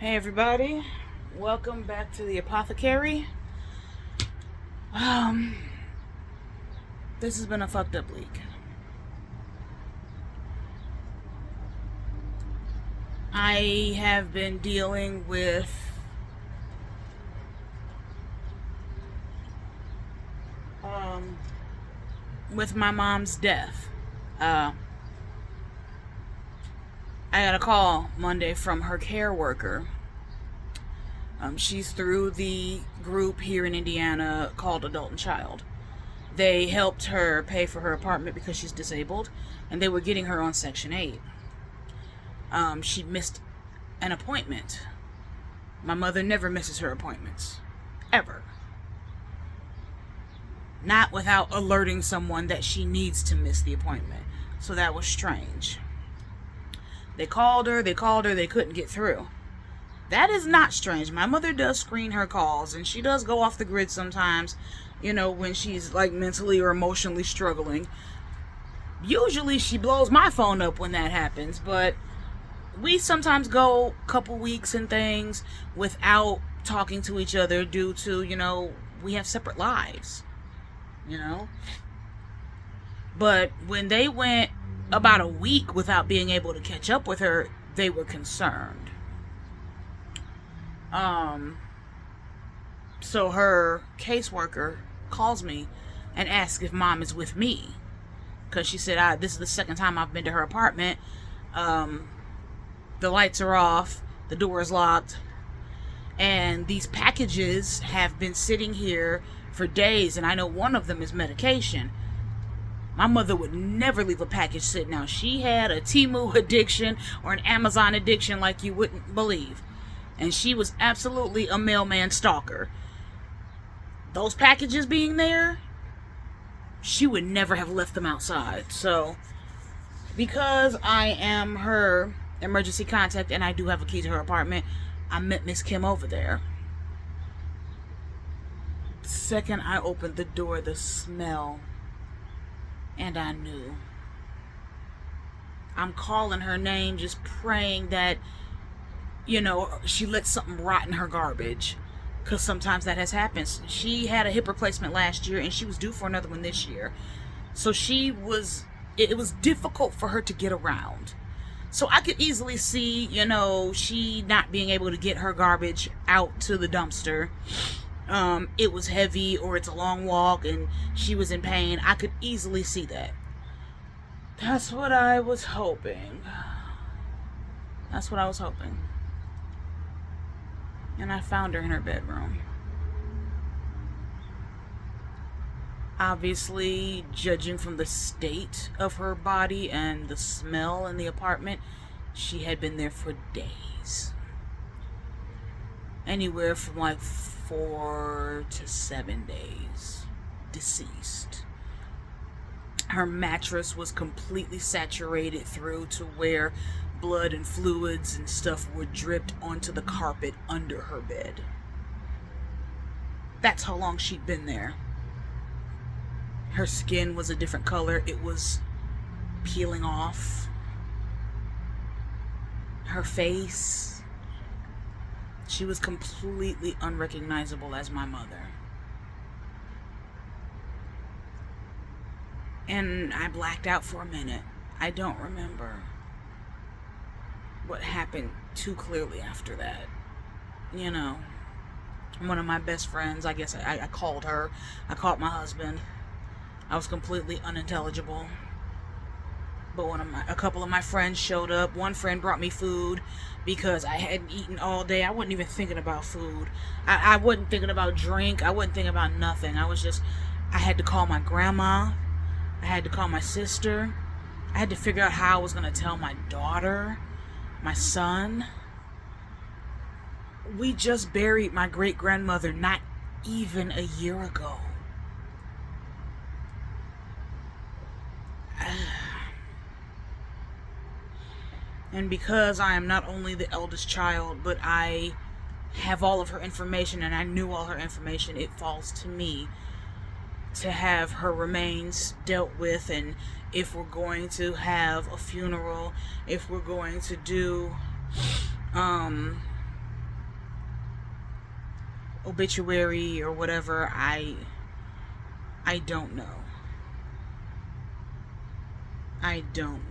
Hey everybody, welcome back to the Apothecary. Um, this has been a fucked up week. I have been dealing with my mom's death. I got a call Monday from her care worker. She's through the group here in Indiana called Adult and Child. They helped her pay for her apartment because she's disabled, and they were getting her on Section 8. She missed an appointment. My mother never misses her appointments. Ever. Not without alerting someone that she needs to miss the appointment. So that was strange. They called her, they couldn't get through. That is not strange. My mother does screen her calls, and she does go off the grid sometimes, when she's like mentally or emotionally struggling. Usually she blows my phone up when that happens, but we sometimes go a couple weeks and things without talking to each other due to, we have separate lives, But when they went about a week without being able to catch up with her, they were concerned. So her caseworker calls me and asks if mom is with me, because she said, this is the second time I've been to her apartment. The lights are off, the door is locked, and these packages have been sitting here for days, and I know one of them is medication. My mother would never leave a package sitting. Now, she had a Temu addiction or an Amazon addiction like you wouldn't believe. And she was absolutely a mailman stalker. Those packages being there, she would never have left them outside. So, because I am her emergency contact and I do have a key to her apartment, I met Miss Kim over there. The second I opened the door, the smell, and I knew. I'm calling her name, just praying that, she let something rot in her garbage. Because sometimes that has happened. She had a hip replacement last year, and she was due for another one this year. So it was difficult for her to get around. So I could easily see, she not being able to get her garbage out to the dumpster. It was heavy, or it's a long walk and she was in pain. I could easily see that. That's what I was hoping. And I found her in her bedroom. Obviously, judging from the state of her body and the smell in the apartment, she had been there for days. Anywhere from like 4 to 7 days deceased. Her mattress was completely saturated through to where blood and fluids and stuff were dripped onto the carpet under her bed. That's how long she'd been there. Her skin was a different color. It was peeling off. Her face, she was completely unrecognizable as my mother. And I blacked out for a minute. I don't remember what happened too clearly after that. One of my best friends, I guess I called her. I called my husband. I was completely unintelligible. But a couple of my friends showed up. One friend brought me food because I hadn't eaten all day. I wasn't even thinking about food. I wasn't thinking about drink. I wasn't thinking about nothing. I had to call my grandma. I had to call my sister. I had to figure out how I was going to tell my daughter, my son. We just buried my great-grandmother not even a year ago. And because I am not only the eldest child, but I have all of her information and I knew all her information, it falls to me to have her remains dealt with. And if we're going to have a funeral, if we're going to do obituary or whatever. I don't know. I don't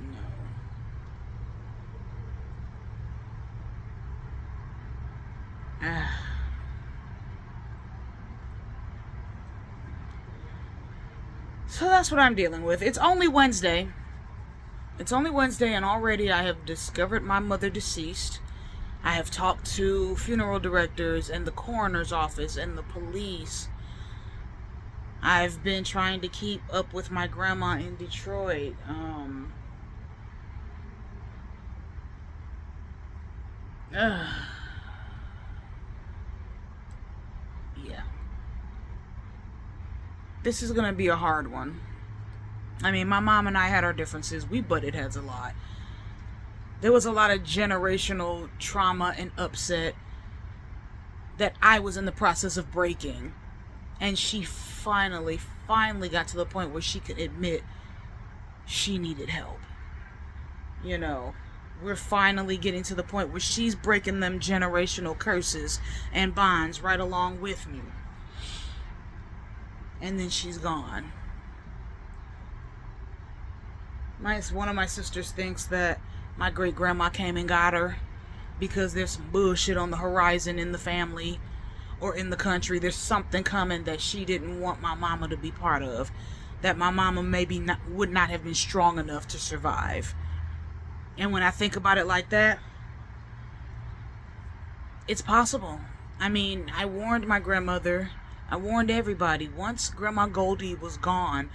know. So that's what I'm dealing with. It's only Wednesday. And already I have discovered my mother deceased. I have talked to funeral directors and the coroner's office and the police. I've been trying to keep up with my grandma in Detroit. Yeah. This is gonna be a hard one. I mean, my mom and I had our differences. We butted heads a lot. There was a lot of generational trauma and upset that I was in the process of breaking. And she finally got to the point where she could admit she needed help. You know, we're finally getting to the point where she's breaking them generational curses and bonds right along with me. And then she's gone. One of my sisters thinks that my great grandma came and got her because there's some bullshit on the horizon in the family or in the country. There's something coming that she didn't want my mama to be part of, that my mama would not have been strong enough to survive. And when I think about it like that, it's possible. I mean, I warned my grandmother, I warned everybody. Once Grandma Goldie was gone,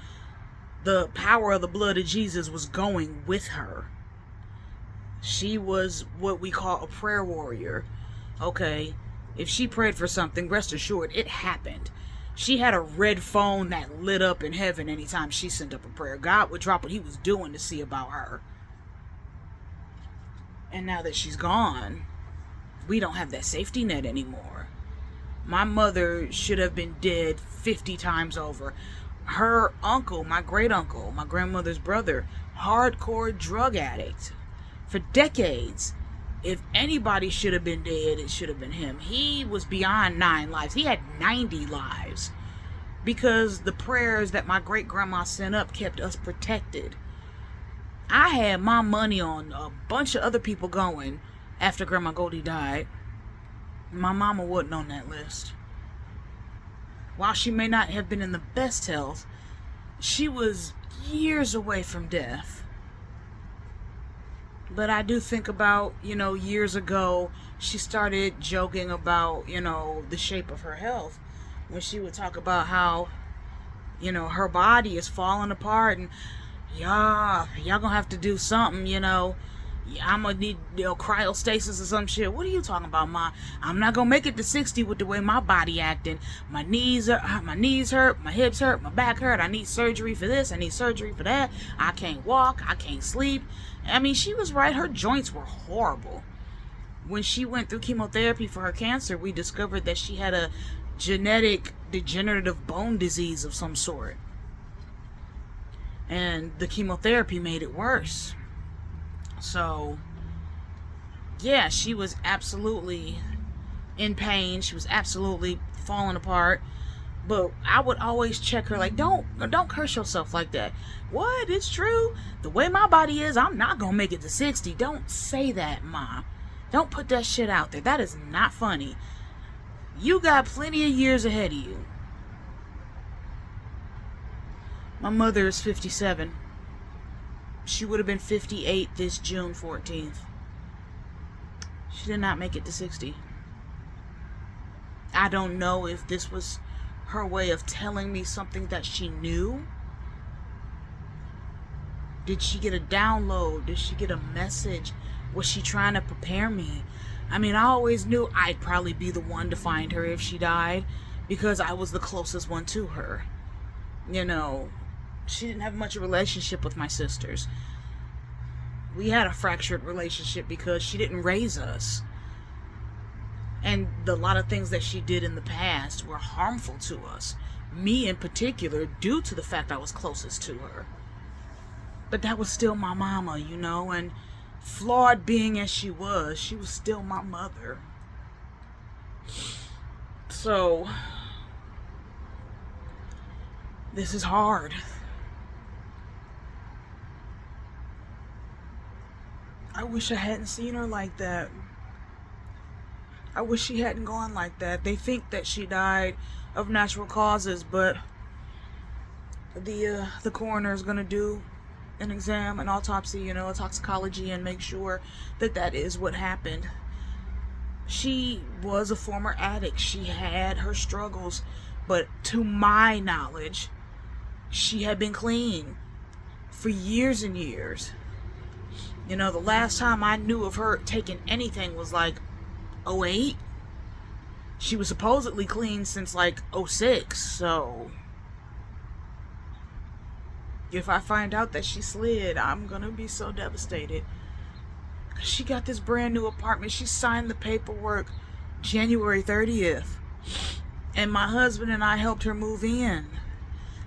the power of the blood of Jesus was going with her. She was what we call a prayer warrior. Okay, if she prayed for something, rest assured it happened. She had a red phone that lit up in heaven anytime she sent up a prayer. God would drop what he was doing to see about her. And now that she's gone, we don't have that safety net anymore. My mother should have been dead 50 times over. Her uncle, my great uncle, my grandmother's brother, hardcore drug addict for decades. If anybody should have been dead, it should have been him. He was beyond 9 lives. He had 90 lives because the prayers that my great grandma sent up kept us protected. I had my money on a bunch of other people going after Grandma Goldie died. My mama wasn't on that list. While she may not have been in the best health, she was years away from death. But I do think about, years ago, she started joking about, the shape of her health. When she would talk about how, her body is falling apart and, y'all gonna have to do something, I'm gonna need cryostasis or some shit. What are you talking about, Ma? I'm not gonna make it to 60 with the way my body acting. My knees hurt, my hips hurt, my back hurt. I need surgery for this, I need surgery for that. I can't walk, I can't sleep. I mean, she was right. Her joints were horrible. When she went through chemotherapy for her cancer, we discovered that she had a genetic degenerative bone disease of some sort. And the chemotherapy made it worse. So, yeah, she was absolutely in pain. She was absolutely falling apart. But I would always check her like, don't curse yourself like that. What? It's true. The way my body is, I'm not going to make it to 60. Don't say that, Ma. Don't put that shit out there. That is not funny. You got plenty of years ahead of you. My mother is 57. She would have been 58 this June 14th. She did not make it to 60. I don't know if this was her way of telling me something that she knew. Did she get a download? Did she get a message? Was she trying to prepare me? I mean, I always knew I'd probably be the one to find her if she died because I was the closest one to her. She didn't have much of a relationship with my sisters. We had a fractured relationship because she didn't raise us. And a lot of things that she did in the past were harmful to us. Me in particular, due to the fact I was closest to her. But that was still my mama, and flawed being as she was still my mother. So, this is hard. I wish I hadn't seen her like that. I wish she hadn't gone like that. They think that she died of natural causes, but the coroner is gonna do an exam, an autopsy, a toxicology, and make sure that that is what happened. She was a former addict. She had her struggles, but to my knowledge, she had been clean for years and years. The last time I knew of her taking anything was like 08. She was supposedly clean since like 06, so if I find out that she slid, I'm gonna be so devastated. She got this brand new apartment. She signed the paperwork January 30th. And my husband and I helped her move in.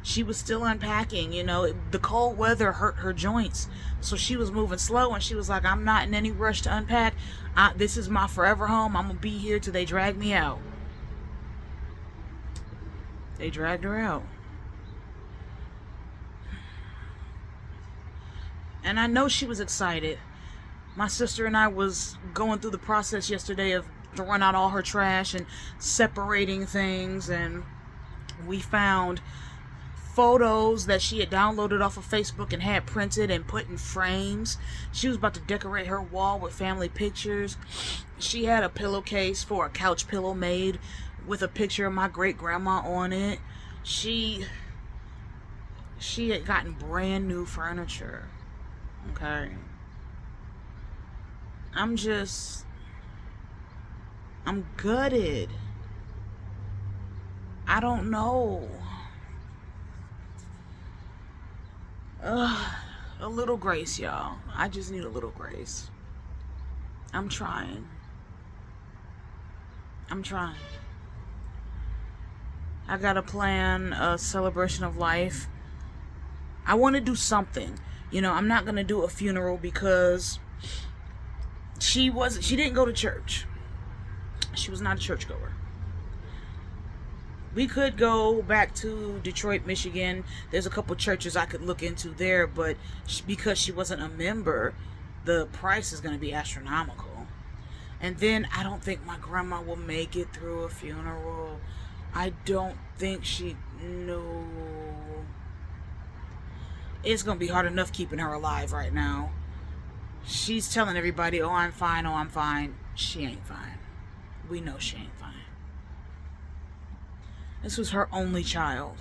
She was still unpacking, the cold weather hurt her joints. So she was moving slow, and she was like, I'm not in any rush to unpack. This is my forever home. I'm going to be here till they drag me out. They dragged her out. And I know she was excited. My sister and I was going through the process yesterday of throwing out all her trash and separating things, and we found photos that she had downloaded off of Facebook and had printed and put in frames. She was about to decorate her wall with family pictures. She had a pillowcase for a couch pillow made with a picture of my great grandma on it. She had gotten brand new furniture. Okay. I'm gutted. I don't know. A little grace, y'all. I just need a little grace. I'm trying. I gotta plan a celebration of life. I want to do something. I'm not gonna do a funeral because she didn't go to church. She was not a churchgoer. We could go back to Detroit, Michigan. There's a couple churches I could look into there, but because she wasn't a member, the price is going to be astronomical. And then I don't think my grandma will make it through a funeral. I don't think no. It's going to be hard enough keeping her alive right now. She's telling everybody, oh, I'm fine, oh, I'm fine. She ain't fine. We know she ain't fine. This was her only child.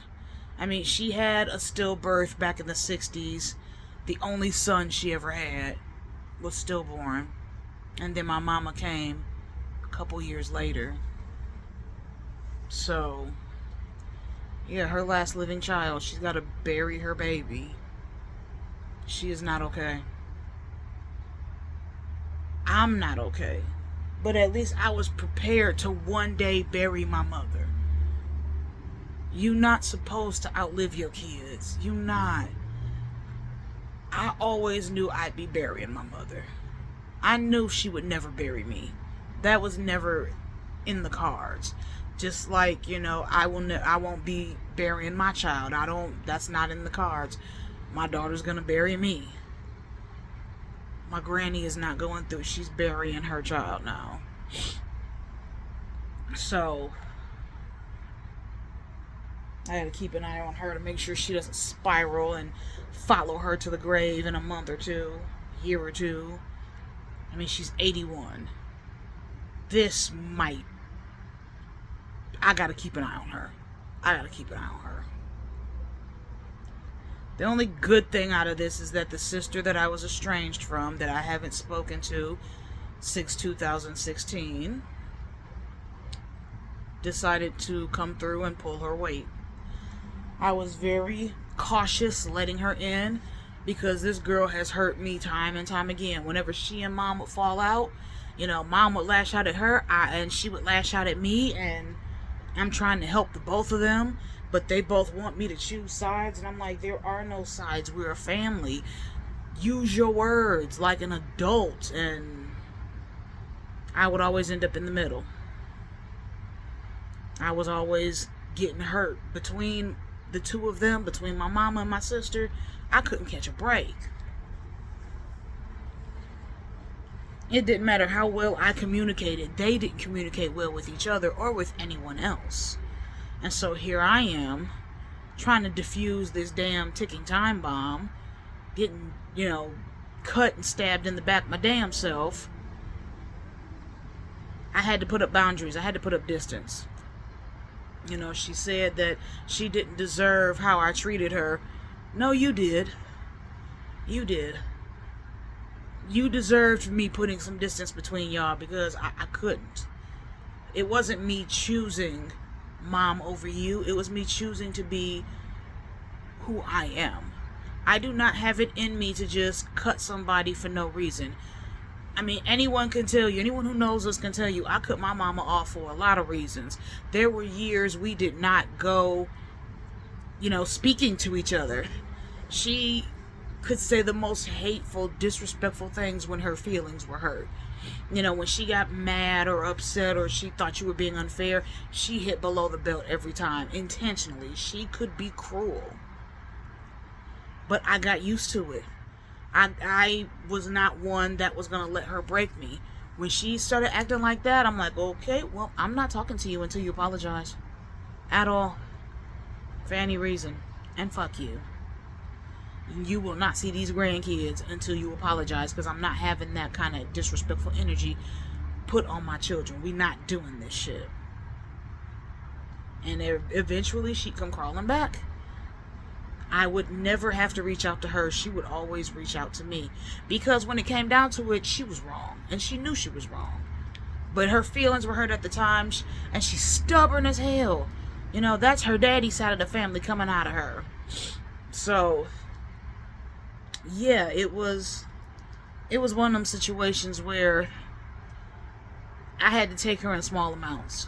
I mean, she had a stillbirth back in the 60s. The only son she ever had was stillborn. And then my mama came a couple years later. So, yeah, her last living child. She's got to bury her baby. She is not okay. I'm not okay. But at least I was prepared to one day bury my mother. You're not supposed to outlive your kids. You're not. I always knew I'd be burying my mother. I knew she would never bury me. That was never in the cards. Just like, I won't be burying my child. That's not in the cards. My daughter's gonna bury me. My granny is not going through. She's burying her child now. So I gotta keep an eye on her to make sure she doesn't spiral and follow her to the grave in a month or two, year or two. I mean, she's 81. I gotta keep an eye on her. The only good thing out of this is that the sister that I was estranged from, that I haven't spoken to since 2016, decided to come through and pull her weight. I was very cautious letting her in because this girl has hurt me time and time again. Whenever she and mom would fall out, mom would lash out at her and she would lash out at me, and I'm trying to help the both of them, but they both want me to choose sides, and I'm like, there are no sides. We're a family. Use your words like an adult. And I would always end up in the middle. I was always getting hurt. Between the two of them, between my mama and my sister, I couldn't catch a break. It didn't matter how well I communicated. They didn't communicate well with each other or with anyone else. And so here I am, trying to defuse this damn ticking time bomb, getting, cut and stabbed in the back my damn self. I had to put up boundaries. I had to put up distance. She said that she didn't deserve how I treated her. No, you did. You did. You deserved me putting some distance between y'all because I couldn't. It wasn't me choosing mom over you. It was me choosing to be who I am. I do not have it in me to just cut somebody for no reason. I mean, anyone can tell you, anyone who knows us can tell you, I cut my mama off for a lot of reasons. There were years we did not go, speaking to each other. She could say the most hateful, disrespectful things when her feelings were hurt. When she got mad or upset or she thought you were being unfair, she hit below the belt every time, intentionally. She could be cruel. But I got used to it. I was not one that was going to let her break me. When she started acting like that, I'm like, okay, well, I'm not talking to you until you apologize. At all. For any reason. And fuck you. You will not see these grandkids until you apologize, because I'm not having that kind of disrespectful energy put on my children. We not doing this shit. And eventually she'd come crawling back. I would never have to reach out to her. She would always reach out to me. Because when it came down to it, she was wrong. And she knew she was wrong. But her feelings were hurt at the time. And she's stubborn as hell. That's her daddy's side of the family coming out of her. So, yeah, it was one of them situations where I had to take her in small amounts.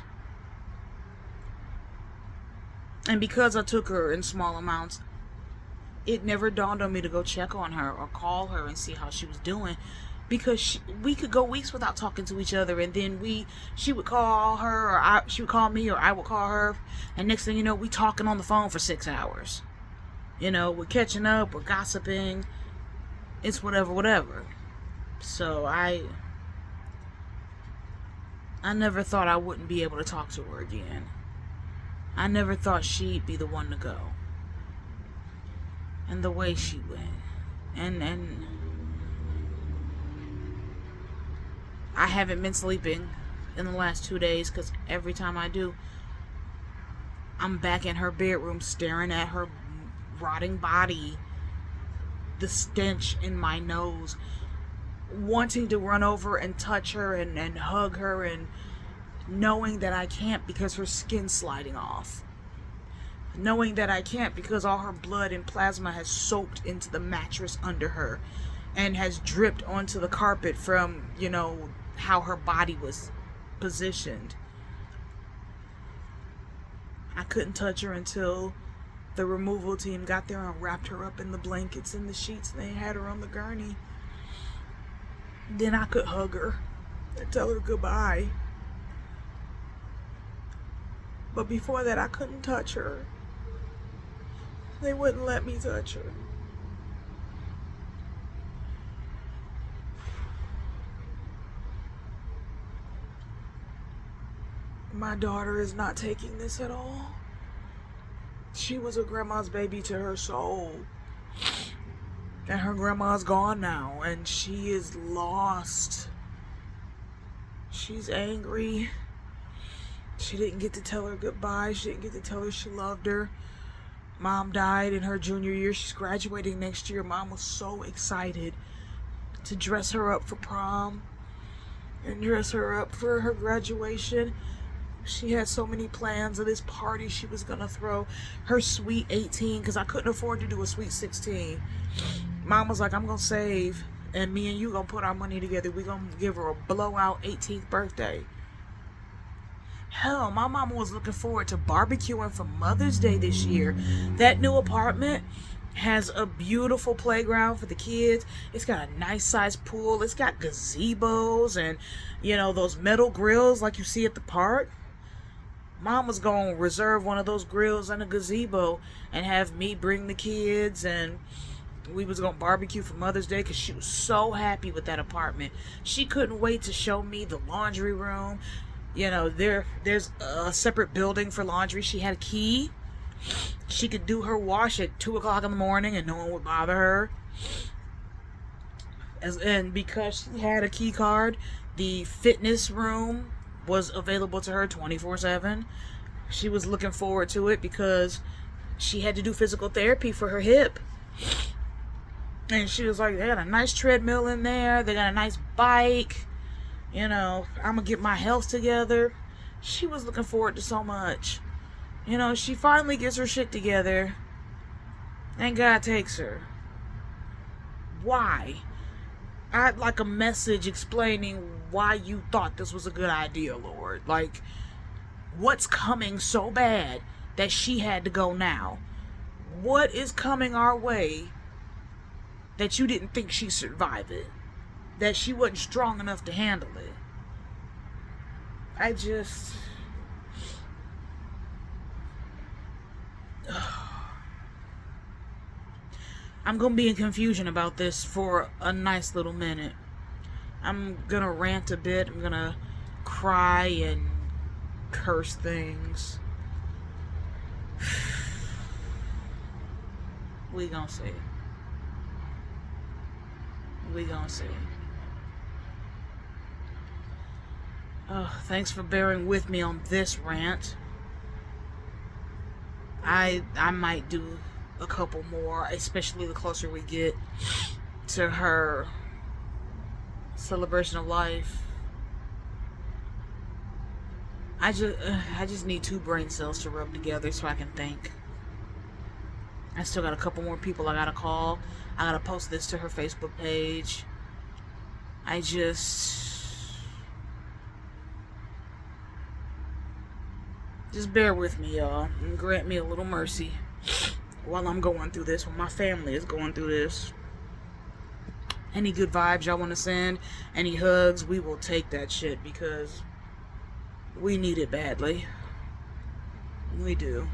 And because I took her in small amounts, it never dawned on me to go check on her or call her and see how she was doing, because we could go weeks without talking to each other, and then she would call her, or she would call me, or I would call her, and next thing you know, we talking on the phone for 6 hours. We're catching up, we're gossiping, it's whatever. So I never thought I wouldn't be able to talk to her again. I never thought she'd be the one to go. And the way she went. And I haven't been sleeping in the last 2 days, because every time I do, I'm back in her bedroom staring at her rotting body, the stench in my nose, wanting to run over and touch her and hug her, and knowing that I can't because her skin's sliding off. Knowing that I can't because all her blood and plasma has soaked into the mattress under her and has dripped onto the carpet from, how her body was positioned. I couldn't touch her until the removal team got there and wrapped her up in the blankets and the sheets, and they had her on the gurney. Then I could hug her and tell her goodbye. But before that, I couldn't touch her. They wouldn't let me touch her. My daughter is not taking this at all. She was a grandma's baby to her soul. And her grandma's gone now, and she is lost. She's angry. She didn't get to tell her goodbye. She didn't get to tell her she loved her. Mom died in her junior year. She's graduating next year. Mom was so excited to dress her up for prom and dress her up for her graduation. She had so many plans of this party she was going to throw. Her sweet 18, because I couldn't afford to do a sweet 16. Mom was like, I'm going to save, and me and you going to put our money together. We're going to give her a blowout 18th birthday. Hell, my mama was looking forward to barbecuing for Mother's Day this year. That new apartment has a beautiful playground for the kids. It's got a nice sized pool. It's got gazebos and, those metal grills like you see at the park. Mom was gonna reserve one of those grills in a gazebo and have me bring the kids, and we was gonna barbecue for Mother's Day because she was so happy with that apartment. She couldn't wait to show me the laundry room. You know, there's a separate building for laundry. She had a key. She could do her wash at 2 o'clock in the morning and no one would bother her. And because she had a key card, the fitness room was available to her 24/7. She was looking forward to it because she had to do physical therapy for her hip. And she was like, they got a nice treadmill in there. They got a nice bike. You know, I'm going to get my health together. She was looking forward to so much. You know, she finally gets her shit together. And God takes her. Why? I'd like a message explaining why you thought this was a good idea, Lord. Like, what's coming so bad that she had to go now? What is coming our way that you didn't think she'd survive it? That she wasn't strong enough to handle it? I'm gonna be in confusion about this for a nice little minute. I'm gonna rant a bit. I'm gonna cry and curse things. We gonna see. We gonna see. Oh, thanks for bearing with me on this rant. I might do a couple more, especially the closer we get to her celebration of life. I just need 2 brain cells to rub together so I can think. I still got a couple more people I gotta call. I gotta post this to her Facebook page. Just bear with me, y'all, and grant me a little mercy while I'm going through this, while my family is going through this. Any good vibes y'all want to send, any hugs, we will take that shit because we need it badly. We do.